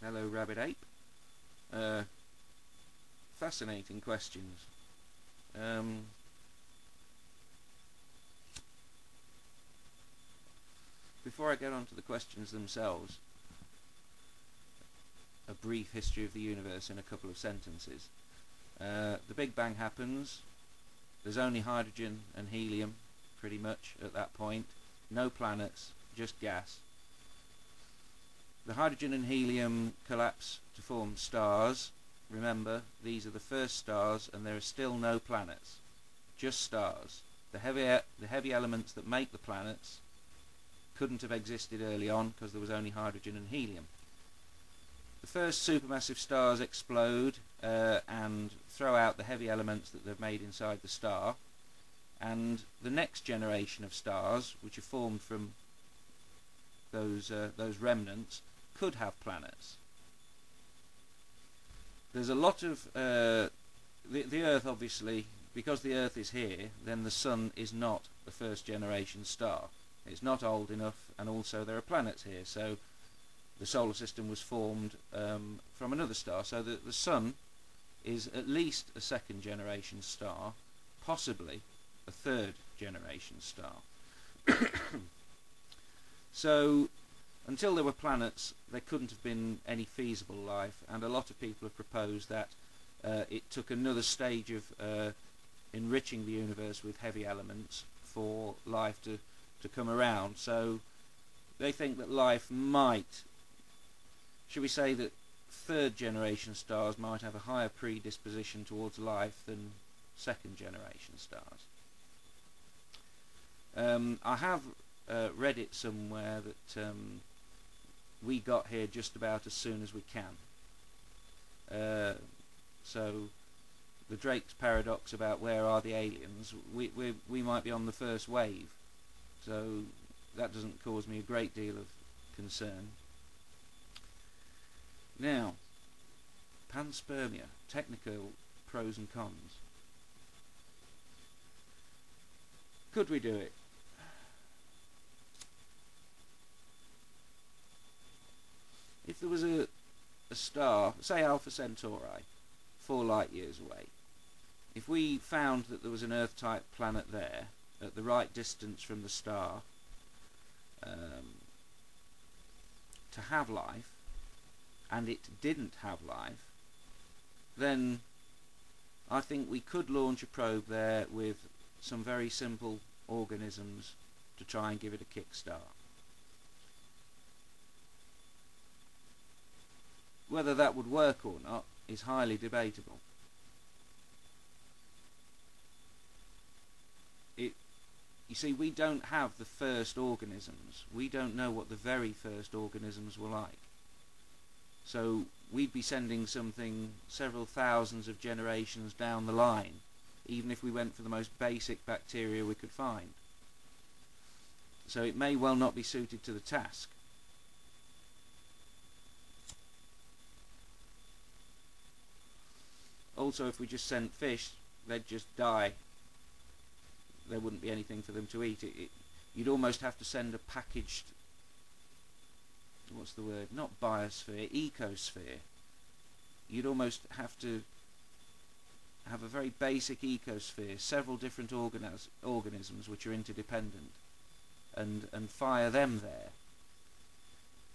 Hello, Rabbit Ape. Fascinating questions. Before I get on to the questions themselves, a brief history of the universe in a couple of sentences. The Big Bang happens. There's only hydrogen and helium, pretty much, at that point. No planets, just gas. The hydrogen and helium collapse to form stars. Remember, these are the first stars, and there are still no planets, just stars. The heavy elements that make the planets couldn't have existed early on because there was only hydrogen and helium. The first supermassive stars explode and throw out the heavy elements that they've made inside the star, and the next generation of stars, which are formed from those remnants, could have planets. There's a lot of the Earth, obviously, because the Earth is here, then the Sun is not the first generation star. It's not old enough, and also there are planets here, so the solar system was formed from another star. So the Sun is at least a second generation star, possibly a third generation star. So until there were planets, there couldn't have been any feasible life, and a lot of people have proposed that it took another stage of enriching the universe with heavy elements for life to come around. So they think that life might, should we say that third generation stars might have a higher predisposition towards life than second generation stars. I have read it somewhere that we got here just about as soon as we can. So the Drake's paradox about where are the aliens, we might be on the first wave, so that doesn't cause me a great deal of concern. Now, panspermia, technical pros and cons. Could we do it? If there was a star, say Alpha Centauri, 4 light years away, if we found that there was an Earth-type planet there, at the right distance from the star, to have life, and it didn't have life, then I think we could launch a probe there with some very simple organisms to try and give it a kickstart. Whether that would work or not is highly debatable. You see, we don't have the first organisms. We don't know what the very first organisms were like. So we'd be sending something several thousands of generations down the line, even if we went for the most basic bacteria we could find. So it may well not be suited to the task. Also, if we just sent fish, they'd just die. There wouldn't be anything for them to eat. You'd almost have to send a packaged, what's the word, not biosphere, ecosphere. You'd almost have to have a very basic ecosphere, several different organisms which are interdependent, and fire them there.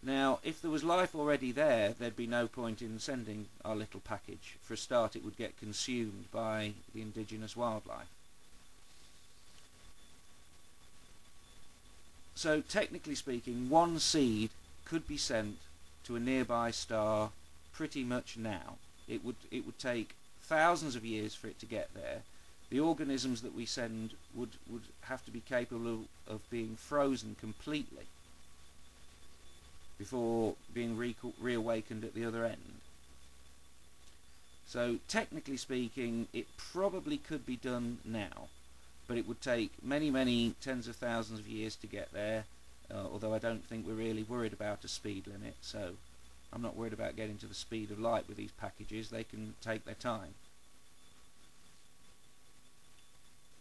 Now, if there was life already there, there'd be no point in sending our little package. For a start, it would get consumed by the indigenous wildlife. So, technically speaking, one seed could be sent to a nearby star pretty much now. It would take thousands of years for it to get there. The organisms that we send would have to be capable of being frozen completely before being reawakened at the other end. So technically speaking, it probably could be done now, but it would take many, many tens of thousands of years to get there, although I don't think we're really worried about a speed limit, so I'm not worried about getting to the speed of light with these packages. They can take their time.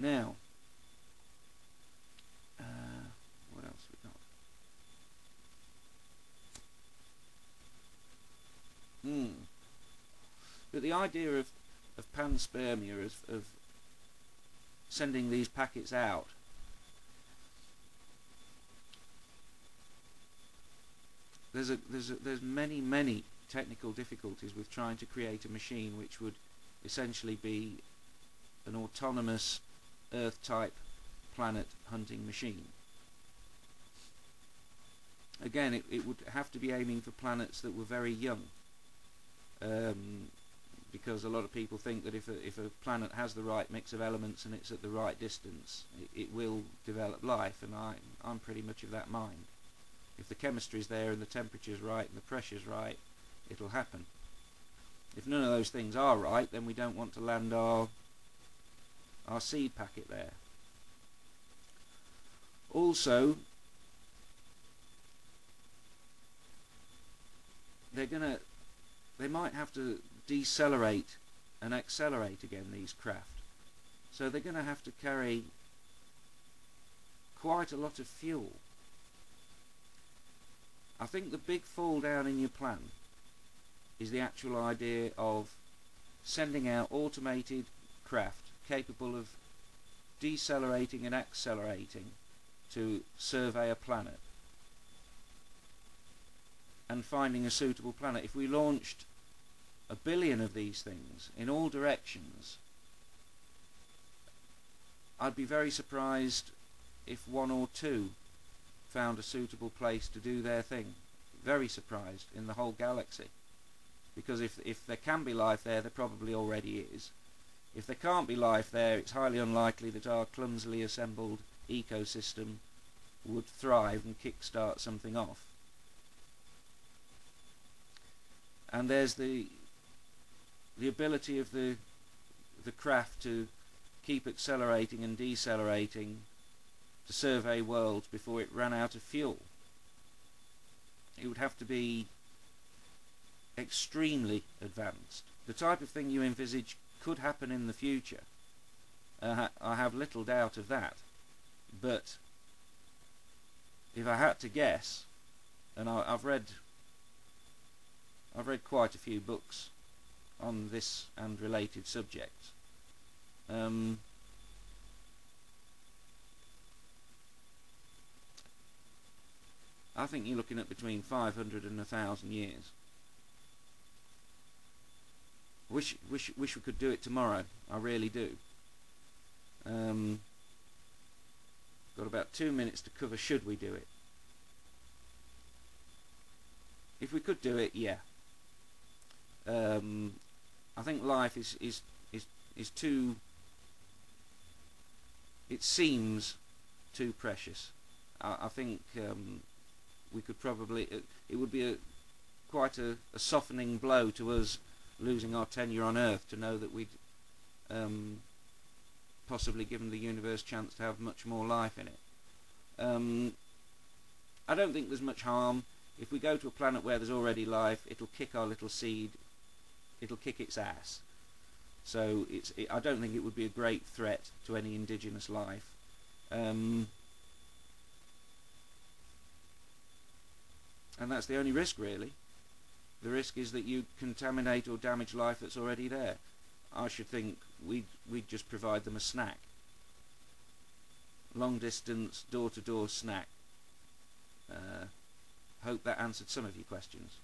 Now, what else we got? the idea of panspermia, of sending these packets out, there's many technical difficulties with trying to create a machine which would essentially be an autonomous Earth-type planet hunting machine. Again, it would have to be aiming for planets that were very young, because a lot of people think that if a planet has the right mix of elements and it's at the right distance, it will develop life, and I'm pretty much of that mind. If the chemistry's there and the temperature's right and the pressure's right, it'll happen. If none of those things are right, then we don't want to land our seed packet there. Also, they might have to decelerate and accelerate again, these craft. So they're going to have to carry quite a lot of fuel. I think the big fall down in your plan is the actual idea of sending out automated craft capable of decelerating and accelerating to survey a planet and finding a suitable planet. If we launched 1 billion of these things in all directions, I'd be very surprised if 1 or 2 found a suitable place to do their thing. Very surprised in the whole galaxy, because if there can be life there probably already is. If there can't be life there, it's highly unlikely that our clumsily assembled ecosystem would thrive and kickstart something off. And there's the ability of the craft to keep accelerating and decelerating to survey worlds before it ran out of fuel. It would have to be extremely advanced. The type of thing you envisage could happen in the future. I have little doubt of that. But if I had to guess, and I've read quite a few books on this and related subjects, I think you're looking at between 500 and 1,000 years. Wish we could do it tomorrow. I really do. Got about 2 minutes to cover. Should we do it? If we could do it, yeah. I think life is too. It seems too precious. I think we could probably. It would be quite a softening blow to us losing our tenure on Earth to know that we'd possibly given the universe a chance to have much more life in it. I don't think there's much harm. If we go to a planet where there's already life, it'll kick our little seed, it'll kick its ass. So I don't think it would be a great threat to any indigenous life. And that's the only risk, really. The risk is that you contaminate or damage life that's already there. I should think we'd just provide them a snack. Long distance, door-to-door snack. Hope that answered some of your questions.